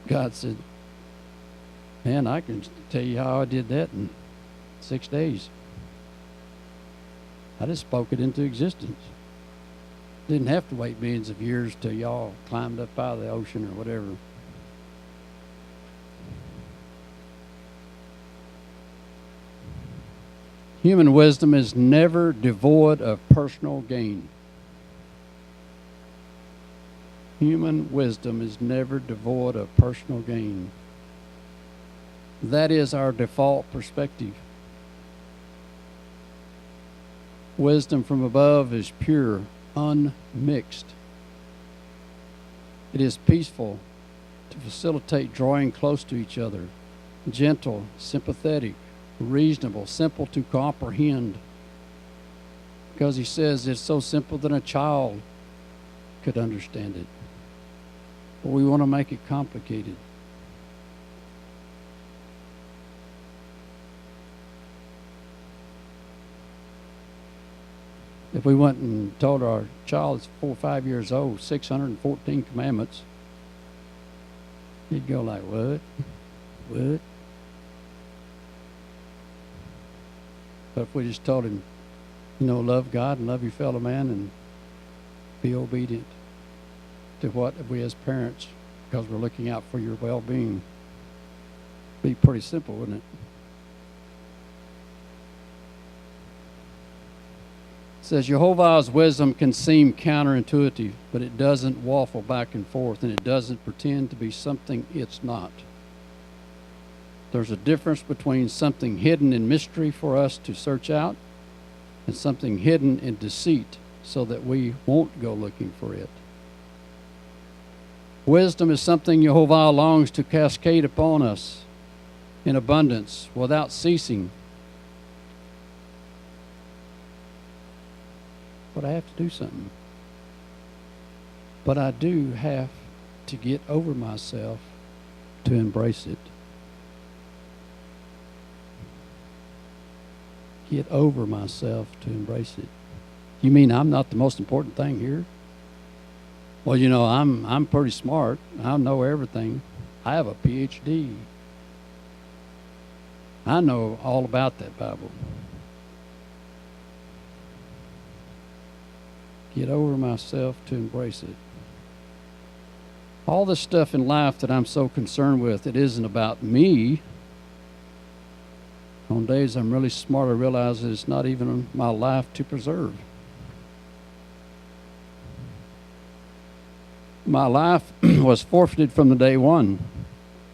God said, man, I can tell you how I did that in 6 days. I just spoke it into existence. Didn't have to wait millions of years till y'all climbed up out of the ocean or whatever. Human wisdom is never devoid of personal gain. Human wisdom is never devoid of personal gain. That is our default perspective. Wisdom from above is pure, unmixed. It is peaceful to facilitate drawing close to each other, gentle, sympathetic, reasonable, simple to comprehend. Because he says it's so simple that a child could understand it. But we want to make it complicated. If we went and told our child that's 4 or 5 years old, 614 commandments, he'd go like, what? What? But if we just told him, love God and love your fellow man and be obedient to what we as parents, because we're looking out for your well-being, be pretty simple, wouldn't it? It says Jehovah's wisdom can seem counterintuitive, but it doesn't waffle back and forth, and it doesn't pretend to be something it's not. There's a difference between something hidden in mystery for us to search out and something hidden in deceit so that we won't go looking for it. Wisdom is something Jehovah longs to cascade upon us in abundance without ceasing. But I have to do something. But I do have to get over myself to embrace it. Get over myself to embrace it. You mean I'm not the most important thing here? Well, I'm pretty smart. I know everything. I have a PhD. I know all about that Bible. Get over myself to embrace it. All this stuff in life that I'm so concerned with, it isn't about me. On days I'm really smart, I realize that it's not even my life to preserve. My life was forfeited from the day one.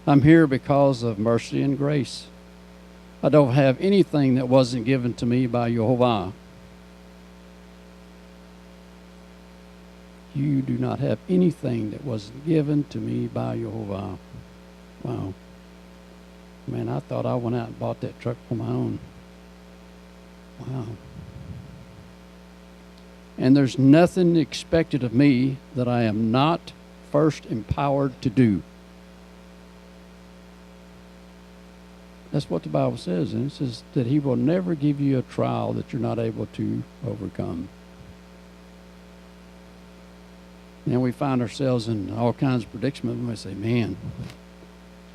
I'm here because of mercy and grace. I don't have anything that wasn't given to me by Jehovah. You do not have anything that wasn't given to me by Jehovah. Wow. Man, I thought I went out and bought that truck on my own. Wow. And there's nothing expected of me that I am not first empowered to do. That's what the Bible says. And it says that he will never give you a trial that you're not able to overcome. And we find ourselves in all kinds of predicaments. We say, man,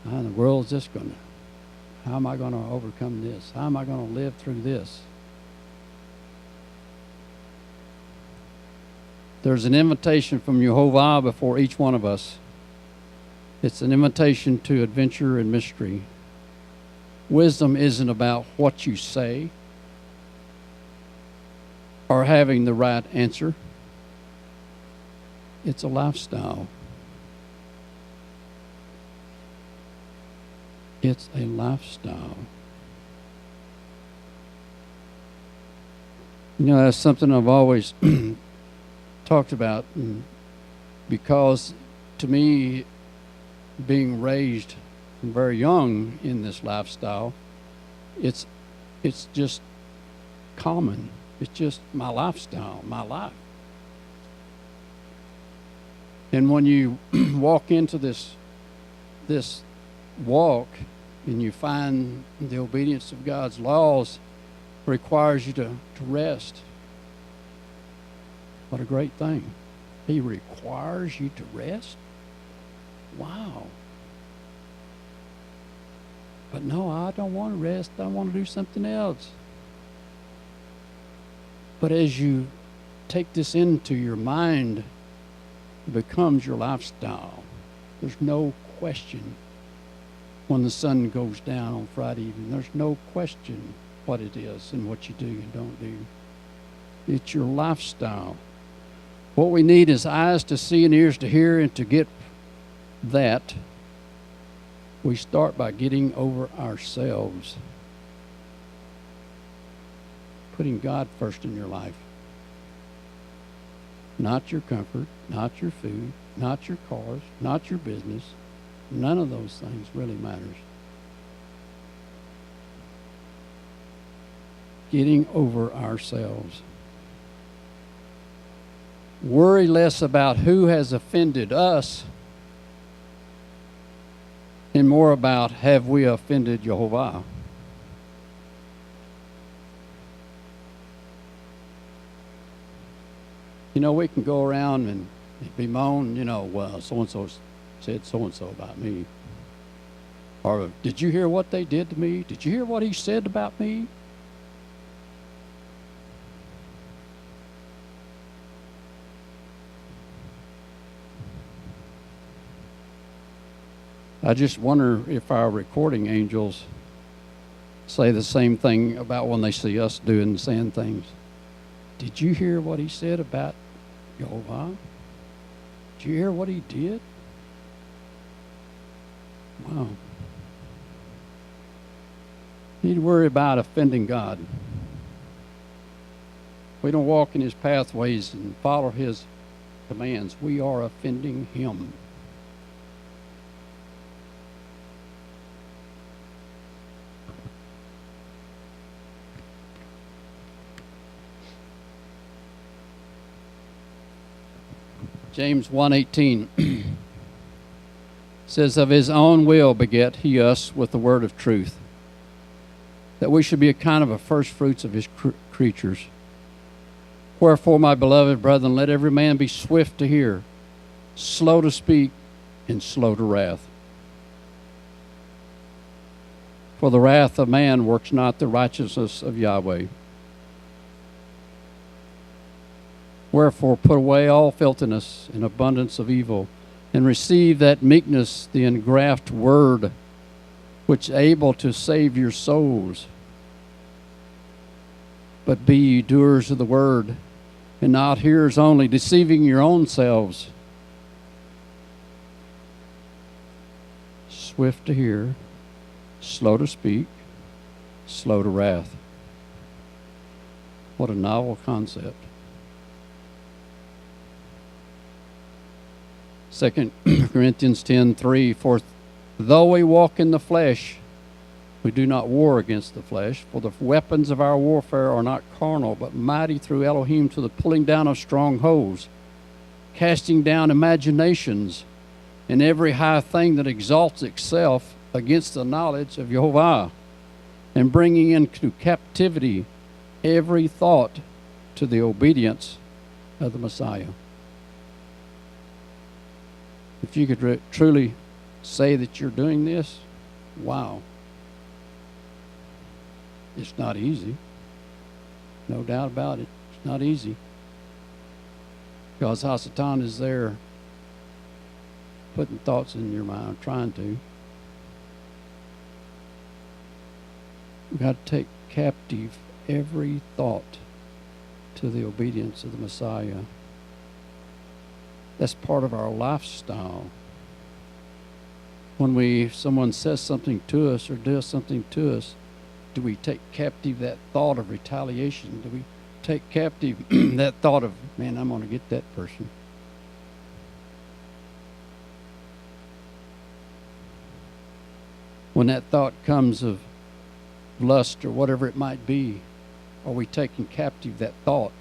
how in the world is this going to, how am I going to overcome this? How am I going to live through this? There's an invitation from Jehovah before each one of us. It's an invitation to adventure and mystery. Wisdom isn't about what you say or having the right answer. It's a lifestyle. It's a lifestyle. You know, that's something I've always talked about, because to me, being raised very young in this lifestyle, it's just common. It's just my lifestyle, my life. And when you walk into this walk and you find the obedience of God's laws requires you to rest, what a great thing. He requires you to rest? Wow. But no, I don't want to rest. I want to do something else. But as you take this into your mind, it becomes your lifestyle. There's no question when the sun goes down on Friday evening. There's no question what it is and what you do and don't do. It's your lifestyle. What we need is eyes to see and ears to hear, and to get that, we start by getting over ourselves. Putting God first in your life. Not your comfort, not your food, not your cars, not your business. None of those things really matters. Getting over ourselves. Worry less about who has offended us and more about, have we offended Jehovah? You know, we can go around and bemoan, well, so-and-so said so-and-so about me. Or, did you hear what they did to me? Did you hear what he said about me? I just wonder if our recording angels say the same thing about when they see us doing and saying things. Did you hear what he said about Jehovah? Did you hear what he did? Wow. You need to worry about offending God. We don't walk in his pathways and follow his commands. We are offending him. James 1:18 says, of his own will beget he us with the word of truth, that we should be a kind of a first fruits of his creatures. Wherefore, my beloved brethren, let every man be swift to hear, slow to speak, and slow to wrath. For the wrath of man works not the righteousness of Yahweh. Wherefore, put away all filthiness and abundance of evil, and receive that meekness, the engraft word, which is able to save your souls. But be ye doers of the word, and not hearers only, deceiving your own selves. Swift to hear, slow to speak, slow to wrath. What a novel concept. 2 Corinthians 10:3, for though we walk in the flesh, we do not war against the flesh, for the weapons of our warfare are not carnal, but mighty through Elohim to the pulling down of strongholds, casting down imaginations, and every high thing that exalts itself against the knowledge of Jehovah, and bringing into captivity every thought to the obedience of the Messiah. If you could truly say that you're doing this, wow. It's not easy. No doubt about it. It's not easy. Because Hasatan is there putting thoughts in your mind, trying to. We've got to take captive every thought to the obedience of the Messiah. That's part of our lifestyle. When someone says something to us or does something to us, do we take captive that thought of retaliation? Do we take captive that thought of, man, I'm going to get that person? When that thought comes of lust or whatever it might be, are we taking captive that thought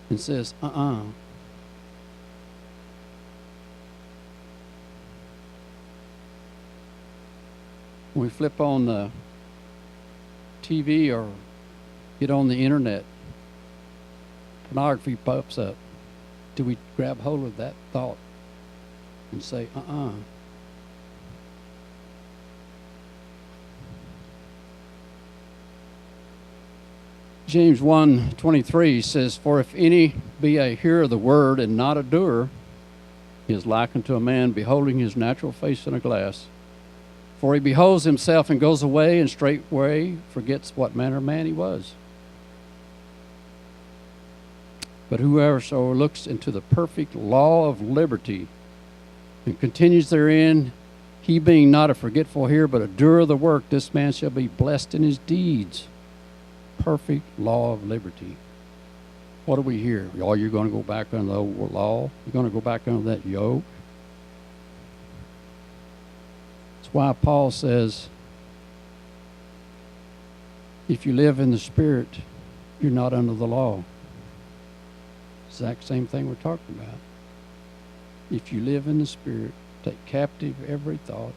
and says, When we flip on the TV or get on the internet, pornography pops up. Do we grab hold of that thought and say, James 1:23 says, "For if any be a hearer of the word and not a doer, he is likened to a man beholding his natural face in a glass. For he beholds himself and goes away, and straightway forgets what manner of man he was. But whoever so looks into the perfect law of liberty and continues therein, he being not a forgetful hearer, but a doer of the work, this man shall be blessed in his deeds." Perfect law of liberty. What do we hear? Oh, you're going to go back under the old law? You're going to go back under that yoke? That's why Paul says, if you live in the Spirit, you're not under the law. Exact same thing we're talking about. If you live in the Spirit, take captive every thought,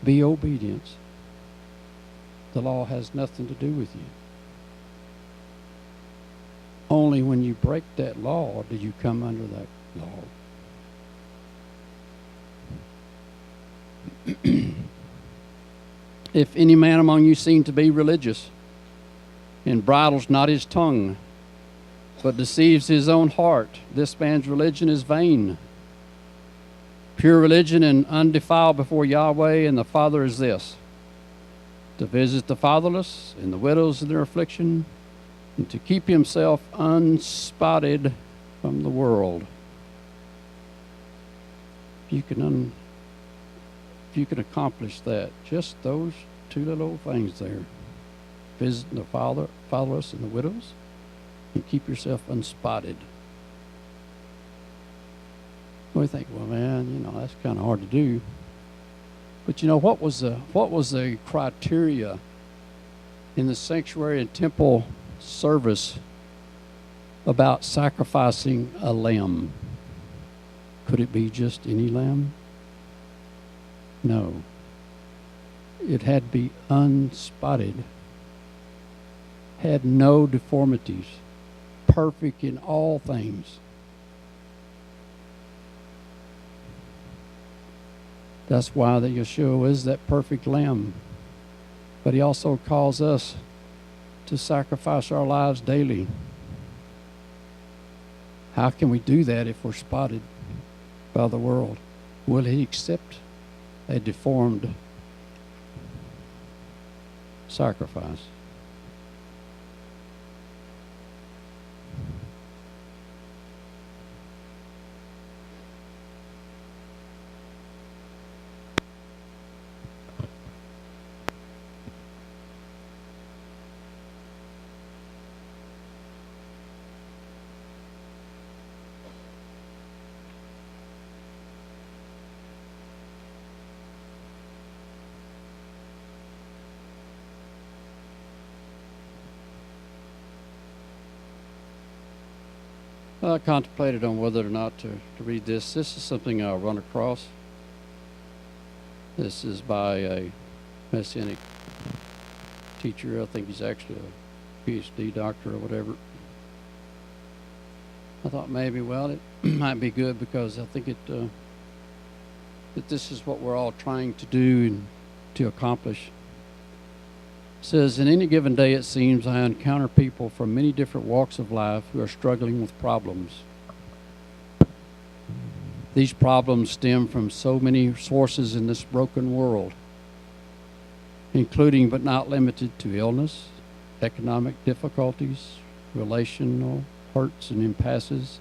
be obedient. The law has nothing to do with you. Only when you break that law do you come under that law. If any man among you seem to be religious, and bridles not his tongue, but deceives his own heart, this man's religion is vain. Pure religion and undefiled before Yahweh and the Father is this: to visit the fatherless and the widows in their affliction, and to keep himself unspotted from the world. If you can accomplish that, just those two little things there, visiting the fatherless and the widows, and keep yourself unspotted. We think, well, man, that's kind of hard to do. But what was the criteria in the sanctuary and temple service about sacrificing a lamb? Could it be just any lamb? No. It had to be unspotted, had no deformities, perfect in all things. That's why that Yeshua is that perfect lamb. But he also calls us to sacrifice our lives daily. How can we do that if we're spotted by the world? Will he accept a deformed sacrifice? I contemplated on whether or not to read this. This is something I'll run across. This is by a Messianic teacher. I think he's actually a PhD doctor or whatever. I thought maybe, well, it might be good because I think that this is what we're all trying to do and to accomplish. It says, in any given day, it seems, I encounter people from many different walks of life who are struggling with problems. These problems stem from so many sources in this broken world, including but not limited to illness, economic difficulties, relational hurts and impasses,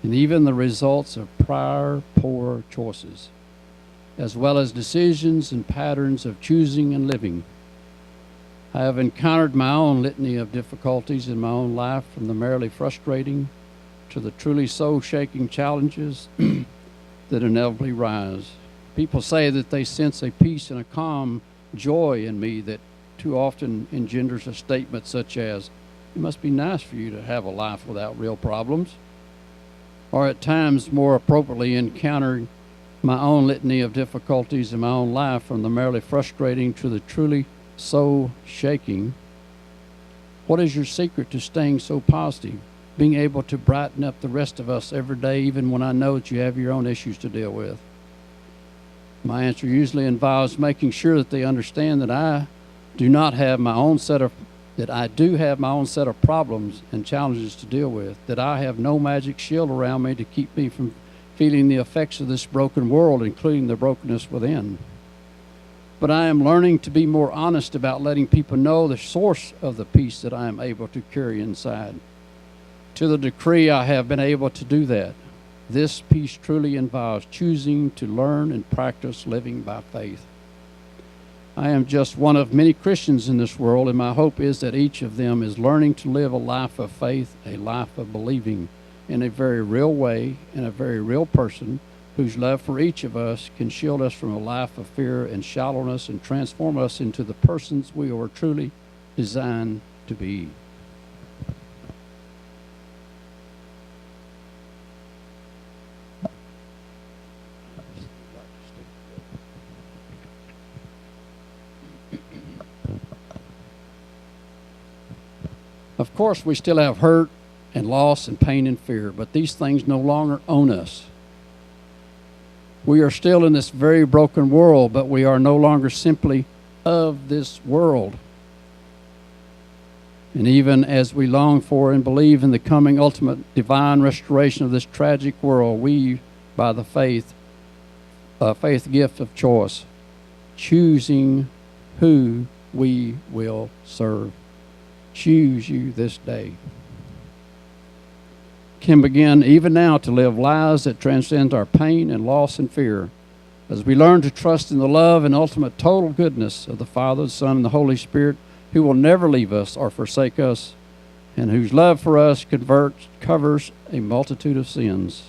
and even the results of prior poor choices, as well as decisions and patterns of choosing and living. I have encountered my own litany of difficulties in my own life, from the merely frustrating to the truly soul-shaking challenges that inevitably rise. People say that they sense a peace and a calm joy in me that too often engenders a statement such as, it must be nice for you to have a life without real problems. Or at times, more appropriately, encountering my own litany of difficulties in my own life, from the merely frustrating to the truly soul-shaking. What is your secret to staying so positive, being able to brighten up the rest of us every day, even when I know that you have your own issues to deal with? My answer usually involves making sure that they understand that I do have my own set of problems and challenges to deal with, that I have no magic shield around me to keep me from feeling the effects of this broken world, including the brokenness within. But I am learning to be more honest about letting people know the source of the peace that I am able to carry inside. To the degree I have been able to do that, this peace truly involves choosing to learn and practice living by faith. I am just one of many Christians in this world, and my hope is that each of them is learning to live a life of faith, a life of believing in a very real way, in a very real person whose love for each of us can shield us from a life of fear and shallowness and transform us into the persons we are truly designed to be. Of course, we still have hurt and loss and pain and fear, but these things no longer own us. We are still in this very broken world, but we are no longer simply of this world. And even as we long for and believe in the coming ultimate divine restoration of this tragic world, we, by the faith gift of choice, choosing who we will serve. Choose you this day. Can begin even now to live lives that transcend our pain and loss and fear, as we learn to trust in the love and ultimate total goodness of the Father, the Son, and the Holy Spirit, who will never leave us or forsake us, and whose love for us covers a multitude of sins.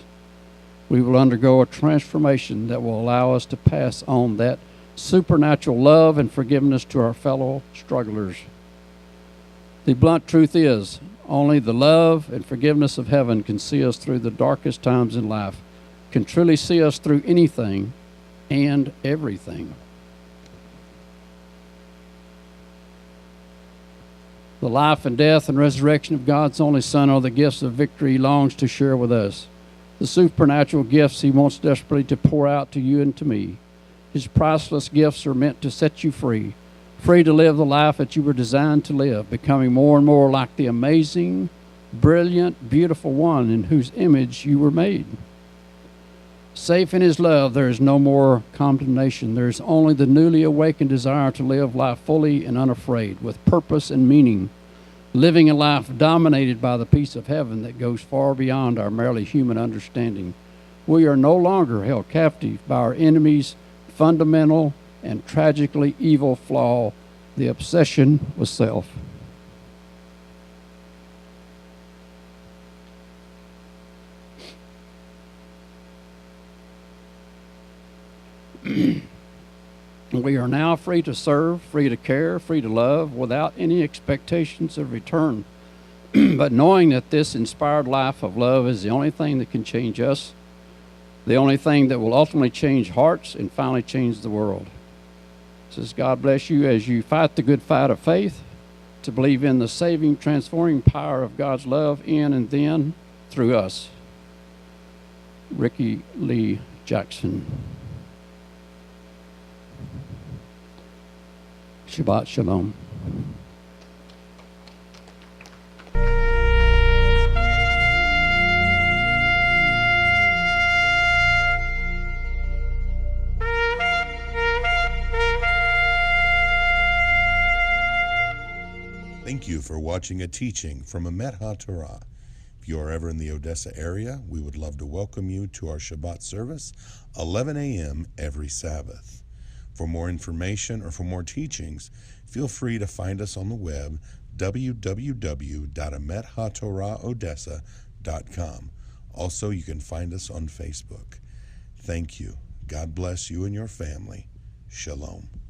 We will undergo a transformation that will allow us to pass on that supernatural love and forgiveness to our fellow strugglers. The blunt truth is, only the love and forgiveness of heaven can see us through the darkest times in life, can truly see us through anything and everything. The life and death and resurrection of God's only Son are the gifts of victory He longs to share with us. The supernatural gifts He wants desperately to pour out to you and to me. His priceless gifts are meant to set you free. Free to live the life that you were designed to live, becoming more and more like the amazing, brilliant, beautiful one in whose image you were made. Safe in His love, there is no more condemnation. There is only the newly awakened desire to live life fully and unafraid, with purpose and meaning, living a life dominated by the peace of heaven that goes far beyond our merely human understanding. We are no longer held captive by our enemy's fundamental and tragically evil flaw, the obsession with self. We are now free to serve, free to care, free to love, without any expectations of return. But knowing that this inspired life of love is the only thing that can change us, the only thing that will ultimately change hearts and finally change the world. Says, God bless you as you fight the good fight of faith, to believe in the saving, transforming power of God's love in and then through us. Ricky Lee Jackson. Shabbat Shalom. Thank you for watching a teaching from Emet HaTorah. If you are ever in the Odessa area, we would love to welcome you to our Shabbat service, 11 a.m. every Sabbath. For more information or for more teachings, feel free to find us on the web, www.emethatorohodessa.com. Also, you can find us on Facebook. Thank you. God bless you and your family. Shalom.